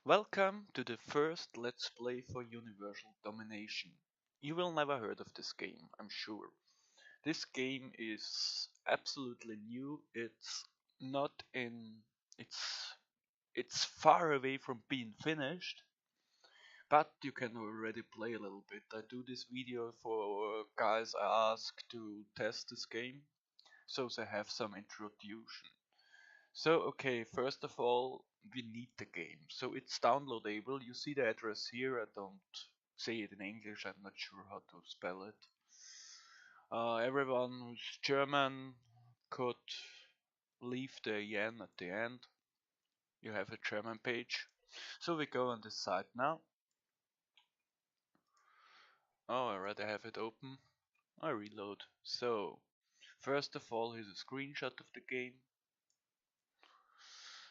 Welcome to the first Let's Play for Universal Domination. You will never heard of this game, I'm sure. This game is absolutely new. Not in it's it's far away from being finished, but you can already play a little bit. I do this video for guys I ask to test this game, so they have some introduction. So, okay, first of all, we need the game. So it's downloadable. You see the address here. I don't say it in English. I'm not sure how to spell it. Everyone who's German could leave the yen at the end. You have a German page. So we go on the site now. Oh, I already have it open. I reload. So, first of all, here's a screenshot of the game.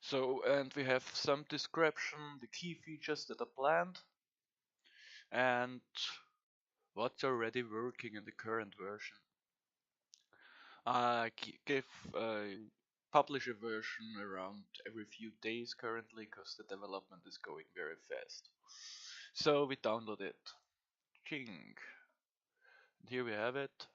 So, and we have some description, the key features that are planned, and what's already working in the current version. I give publish a version around every few days currently because the development is going very fast. So we download it. Ching. And here we have it.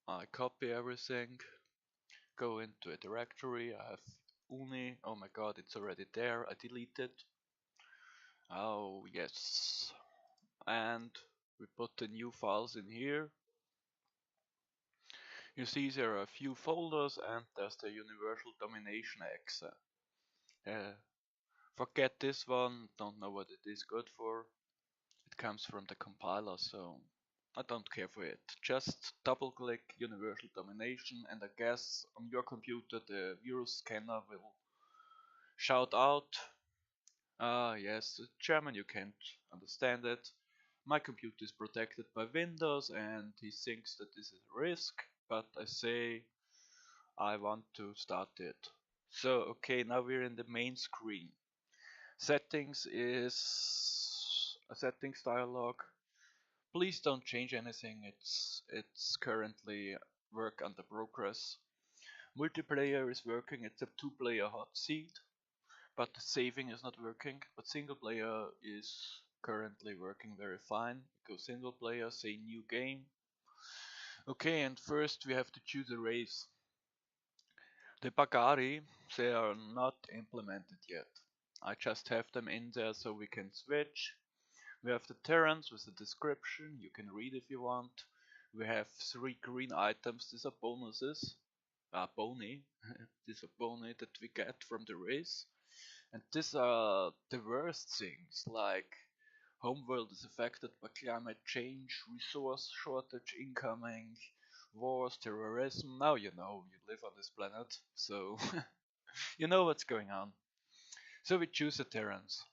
I copy everything, go into a directory. I have uni. Oh my god, it's already there. I delete it. Oh yes. And we put the new files in here. You see there are a few folders and there's the Universal Domination exe. Forget this one, don't know what it is good for. It comes from the compiler, so I don't care for it. Just double click Universal Domination and I guess on your computer the virus scanner will shout out. Yes, German, you can't understand it. My computer is protected by Windows and he thinks that this is a risk, but I say I want to start it. So, okay, now we're in the main screen. Settings is a settings dialog. Please don't change anything. It's currently work under progress. Multiplayer is working. It's a two-player hot seat, but the saving is not working. But single player is currently working very fine. Go single player, say new game. Okay, and first we have to choose a race. The Bagari, they are not implemented yet. I just have them in there so we can switch. We have the Terrans with the description, you can read if you want. We have 3 green items, these are bonuses. Boni. These are boni that we get from the race. And these are the worst things, like homeworld is affected by climate change, resource shortage incoming, wars, terrorism. Now you know, you live on this planet, so you know what's going on. So we choose the Terrans.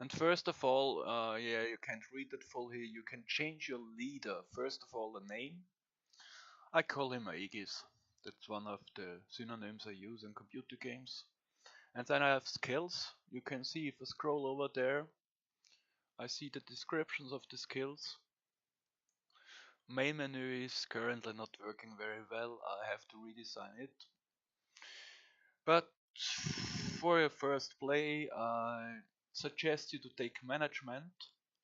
And first of all, yeah, you can't read it full here. You can change your leader. First of all, the name. I call him Aegis. That's one of the synonyms I use in computer games. And then I have skills. You can see if I scroll over there, I see the descriptions of the skills. Main menu is currently not working very well. I have to redesign it. But for your first play, I suggest you to take management,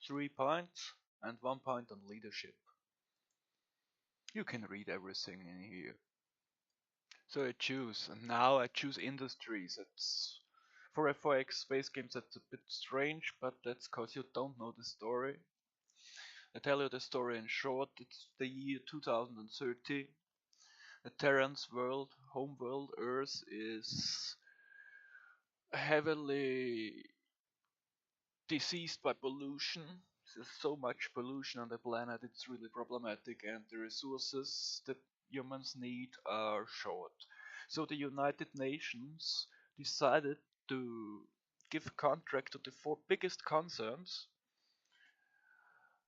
3 points, and 1 point on leadership. You can read everything in here. So I choose, and now I choose industries. It's for FOX space games that's a bit strange, but that's cause you don't know the story. I tell you the story in short. It's the year 2030. The Terran's world, home world, Earth, is heavily diseased by pollution. There's so much pollution on the planet, it's really problematic, and the resources that humans need are short. So the United Nations decided to give a contract to the 4 biggest concerns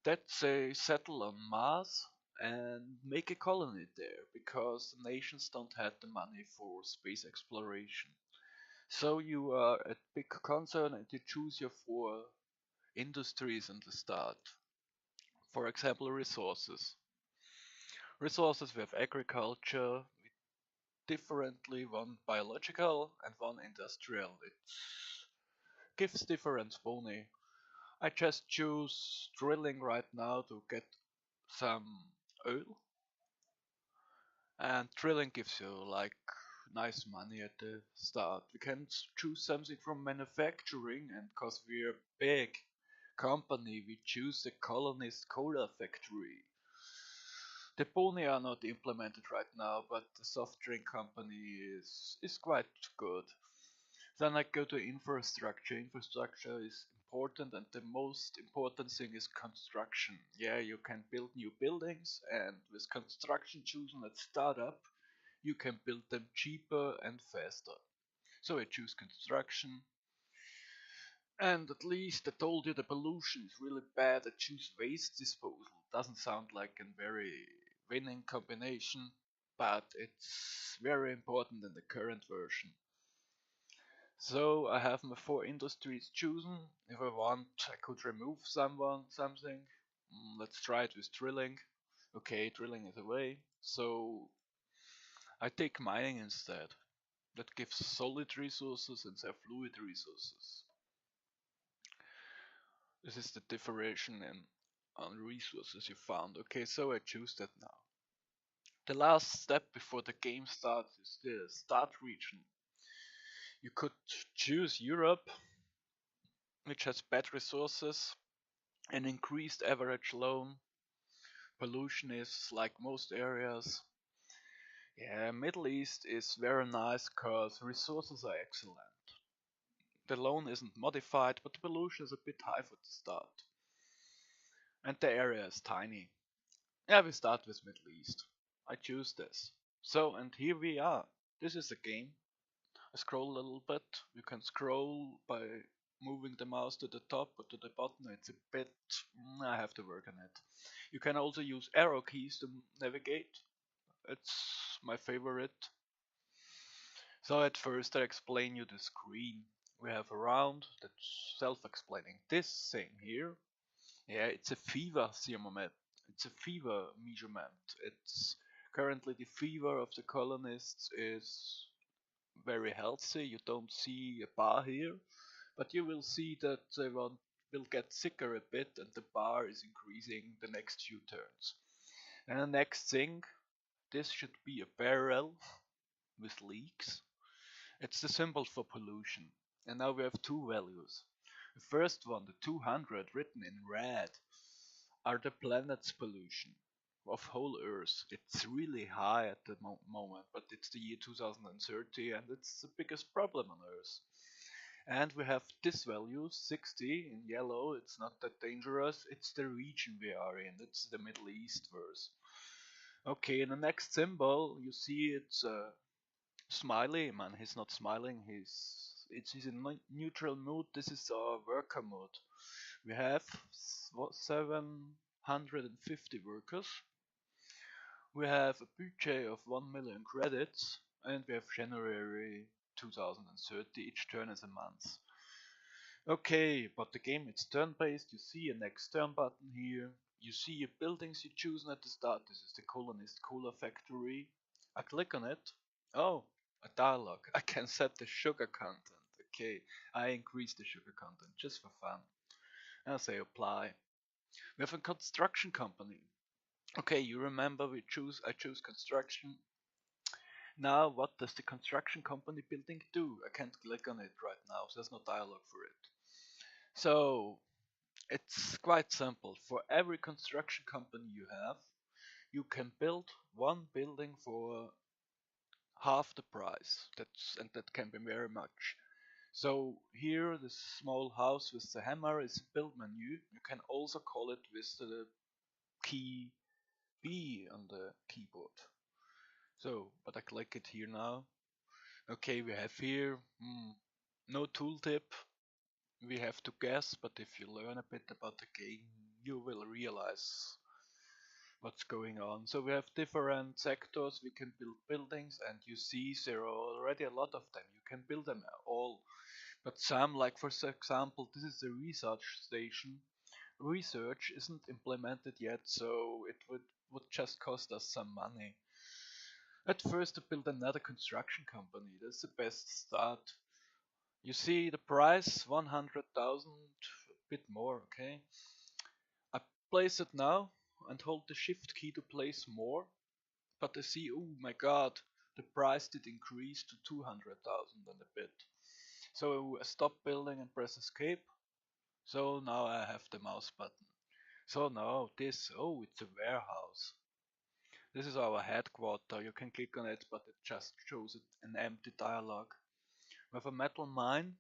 that they settle on Mars and make a colony there because the nations don't have the money for space exploration. So you are a big concern and you choose your 4 industries in the start. For example, resources. Resources, we have agriculture, differently, one biological and one industrial. It gives different boni. I just choose drilling right now to get some oil, and drilling gives you like nice money at the start. We can choose something from manufacturing, and because we're a big company, we choose the Colonist Cola Factory. The boni are not implemented right now, but the soft drink company is quite good. Then I go to infrastructure. Infrastructure is important, and the most important thing is construction. Yeah, you can build new buildings, and with construction chosen at startup, you can build them cheaper and faster. So I choose construction, and at least I told you the pollution is really bad. I choose waste disposal. Doesn't sound like a very winning combination, but it's very important in the current version. So I have my four industries chosen. If I want, I could remove something. Let's try it with drilling. Okay, drilling is away. So I take mining instead. That gives solid resources and fluid resources. This is the differentiation in on resources you found. Okay, so I choose that now. The last step before the game starts is the start region. You could choose Europe, which has bad resources, an increased average loan. Pollution is like most areas. Yeah, Middle East is very nice because resources are excellent. The loan isn't modified, but the pollution is a bit high for the start. And the area is tiny. Yeah, we start with Middle East. I choose this. So, and here we are. This is the game. I scroll a little bit. You can scroll by moving the mouse to the top or to the bottom. It's a bit. I have to work on it. You can also use arrow keys to navigate. It's my favorite. So at first I explain you the screen. We have a round that's self-explaining. This thing here, yeah, it's a fever thermometer. It's a fever measurement. It's currently the fever of the colonists is very healthy. You don't see a bar here, but you will see that they will get sicker a bit, and the bar is increasing the next few turns. And the next thing, this should be a barrel with leaks. It's the symbol for pollution. And now we have two values. The first one, the 200, written in red, are the planet's pollution of whole Earth. It's really high at the moment, but it's the year 2030 and it's the biggest problem on Earth. And we have this value, 60 in yellow. It's not that dangerous. It's the region we are in. It's the Middle East verse. Okay, in the next symbol, you see it's smiley. Man, he's not smiling. He's in neutral mood. This is our worker mode. We have 750 workers. We have a budget of 1 million credits, and we have January 2030. Each turn is a month. Okay, but the game is turn-based. You see a next turn button here. You see your buildings you choose at the start. This is the Colonist Cola Factory. I click on it. Oh, a dialogue. I can set the sugar content. Okay, I increase the sugar content just for fun. I'll say apply. We have a construction company. Okay, you remember I choose construction. Now, what does the construction company building do? I can't click on it right now, so there's no dialogue for it. So, it's quite simple. For every construction company you have, you can build one building for half the price. That can be very much. So here, the small house with the hammer is a build menu. You can also call it with the key B on the keyboard. So, but I click it here now. Okay, we have here no tooltip. We have to guess, but if you learn a bit about the game, you will realize what's going on. So we have different sectors. We can build buildings, and you see there are already a lot of them. You can build them all, but some, like for example, this is the research station. Research isn't implemented yet, so it would just cost us some money. At first, to build another construction company. That's the best start. You see the price 100,000, a bit more, okay? I place it now and hold the shift key to place more, but I see, oh my god, the price did increase to 200,000 and a bit. So I stop building and press escape. So now I have the mouse button. So now this, oh, it's a warehouse. This is our headquarter. You can click on it, but it just shows it an empty dialogue. We have a metal mine,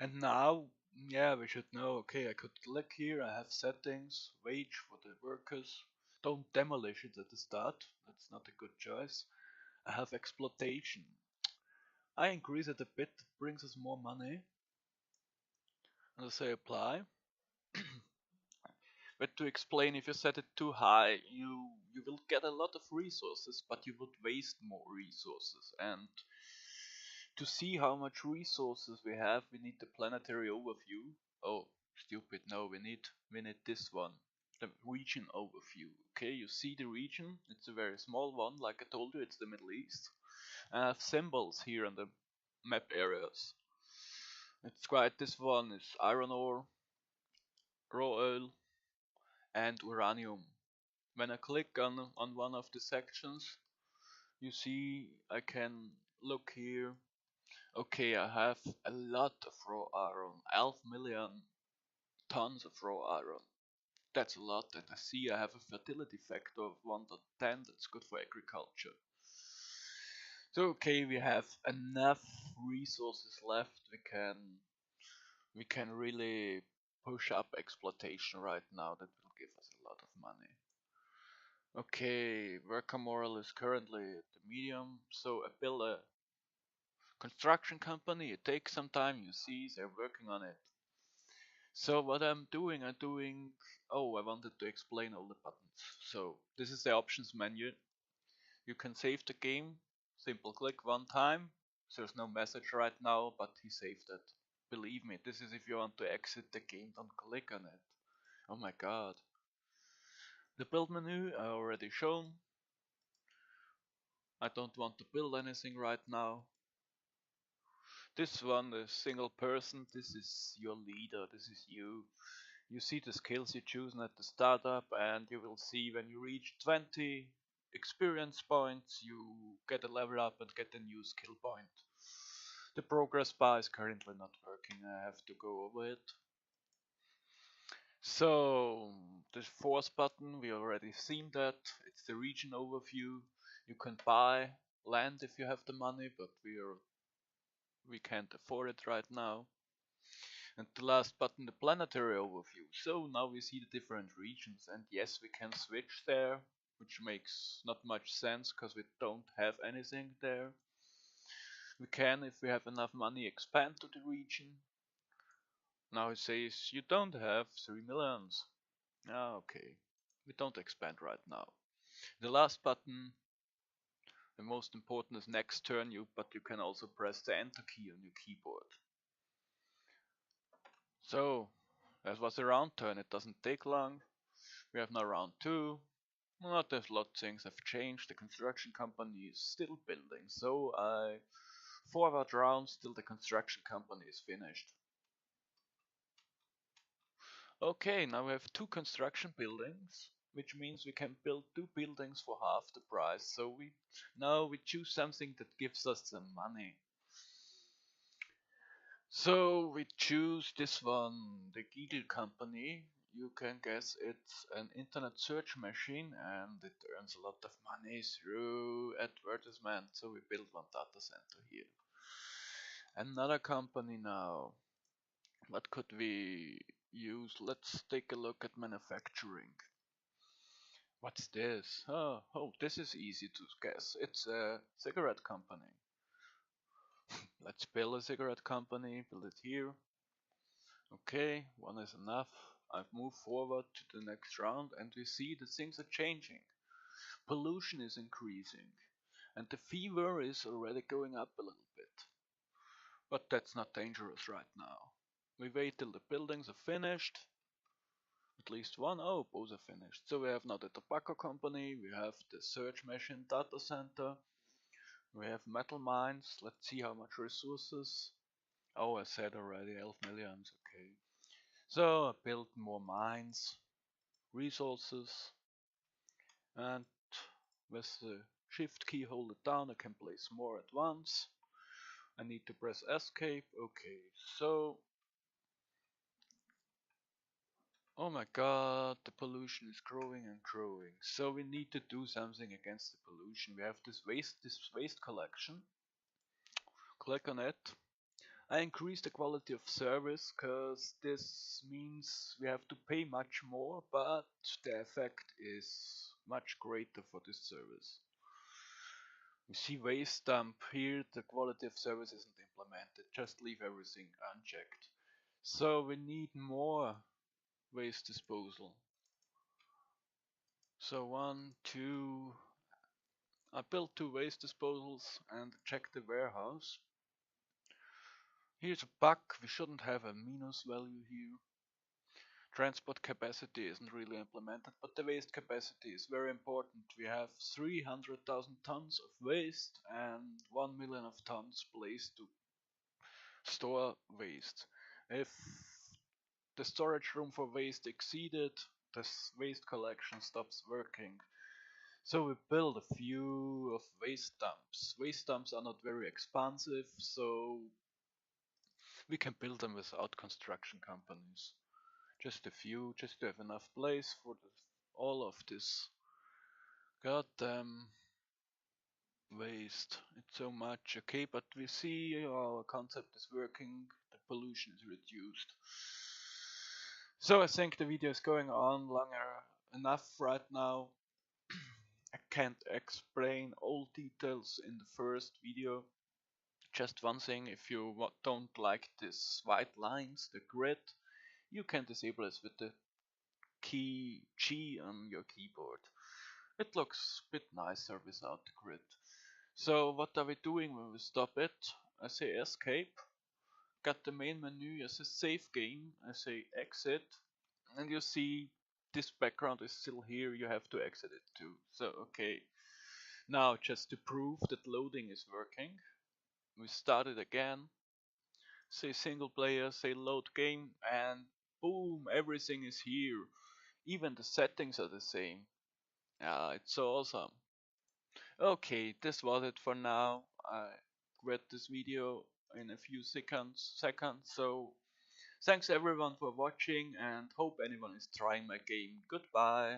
and now, yeah, we should know. Okay, I could click here. I have settings, wage for the workers. Don't demolish it at the start. That's not a good choice. I have exploitation. I increase it a bit. It brings us more money. And I say apply. But to explain, if you set it too high, you will get a lot of resources, but you would waste more resources. And to see how much resources we have, we need the planetary overview. Oh, stupid! No, we need this one, the region overview. Okay, you see the region. It's a very small one, like I told you. It's the Middle East. And I have symbols here on the map areas. It's quite this one is iron ore, raw oil, and uranium. When I click on one of the sections, you see I can look here. Okay, I have a lot of raw iron, 11 million tons of raw iron. That's a lot, and I see I have a fertility factor of 1.10. That's good for agriculture. So okay, we have enough resources left. We can really push up exploitation right now. That will give us a lot of money. Okay, worker moral is currently at the medium, so I build a construction company. It takes some time, you see, they're working on it. So what I'm doing, oh, I wanted to explain all the buttons. So this is the options menu. You can save the game, simple click one time. There's no message right now, but he saved it. Believe me, this is if you want to exit the game, don't click on it. Oh my god. The build menu I already shown. I don't want to build anything right now. This one, the single person, this is your leader, this is you. You see the skills you choose at the startup, and you will see when you reach 20 experience points, you get a level up and get a new skill point. The progress bar is currently not working, I have to go over it. So, the fourth button, we already seen that. It's the region overview. You can buy land if you have the money, but we can't afford it right now. And the last button, the planetary overview. So now we see the different regions, and yes, we can switch there, which makes not much sense because we don't have anything there. We can, if we have enough money, expand to the region. Now it says you don't have 3 millions. Ah, okay. We don't expand right now. The last button, the most important, is next turn, but you can also press the enter key on your keyboard. So, that was a round turn, it doesn't take long. We have now round 2. Not a lot of things have changed. The construction company is still building, so I forward rounds till the construction company is finished. Okay, now we have 2 construction buildings, which means we can build 2 buildings for half the price. So we choose something that gives us some money. So we choose this one, the Giggle company. You can guess it's an internet search machine, and it earns a lot of money through advertisement. So we build one data center here. Another company now. What could we use? Let's take a look at manufacturing. What's this? Oh, this is easy to guess. It's a cigarette company. Let's build a cigarette company, build it here. Okay, one is enough. I've moved forward to the next round, and we see that things are changing. Pollution is increasing, and the fever is already going up a little bit. But that's not dangerous right now. We wait till the buildings are finished. At least one. Oh, both are finished. So we have now the tobacco company, we have the search machine data center, we have metal mines. Let's see how much resources. Oh, I said already 11 millions. Okay. So I built more mines, resources, and with the shift key hold it down, I can place more at once. I need to press escape. Okay, so oh my god, the pollution is growing and growing. So we need to do something against the pollution. We have this waste collection. Click on it. I increase the quality of service because this means we have to pay much more, but the effect is much greater for this service. You see waste dump here, the quality of service isn't implemented, just leave everything unchecked. So we need more waste disposal. So one, two, I built two waste disposals and checked the warehouse. Here's a bug, we shouldn't have a minus value here. Transport capacity isn't really implemented, but the waste capacity is very important. We have 300,000 tons of waste and 1 million of tons placed to store waste. If the storage room for waste exceeded, this waste collection stops working. So we build a few of waste dumps. Waste dumps are not very expensive, so we can build them without construction companies. Just a few, just to have enough place for all of this goddamn waste. It's so much, okay, but we see our concept is working, the pollution is reduced. So I think the video is going on longer enough right now. I can't explain all details in the first video. Just one thing, if you don't like these white lines, the grid, you can disable this with the key G on your keyboard. It looks a bit nicer without the grid. So what are we doing when we stop it? I say escape, got the main menu, I say save game, I say exit, and you see this background is still here, you have to exit it too. So okay, now just to prove that loading is working, we start it again, say single player, say load game, and boom, everything is here. Even the settings are the same. It's so awesome. Okay, this was it for now. I read this video in a few seconds. So thanks everyone for watching and hope anyone is trying my game. Goodbye.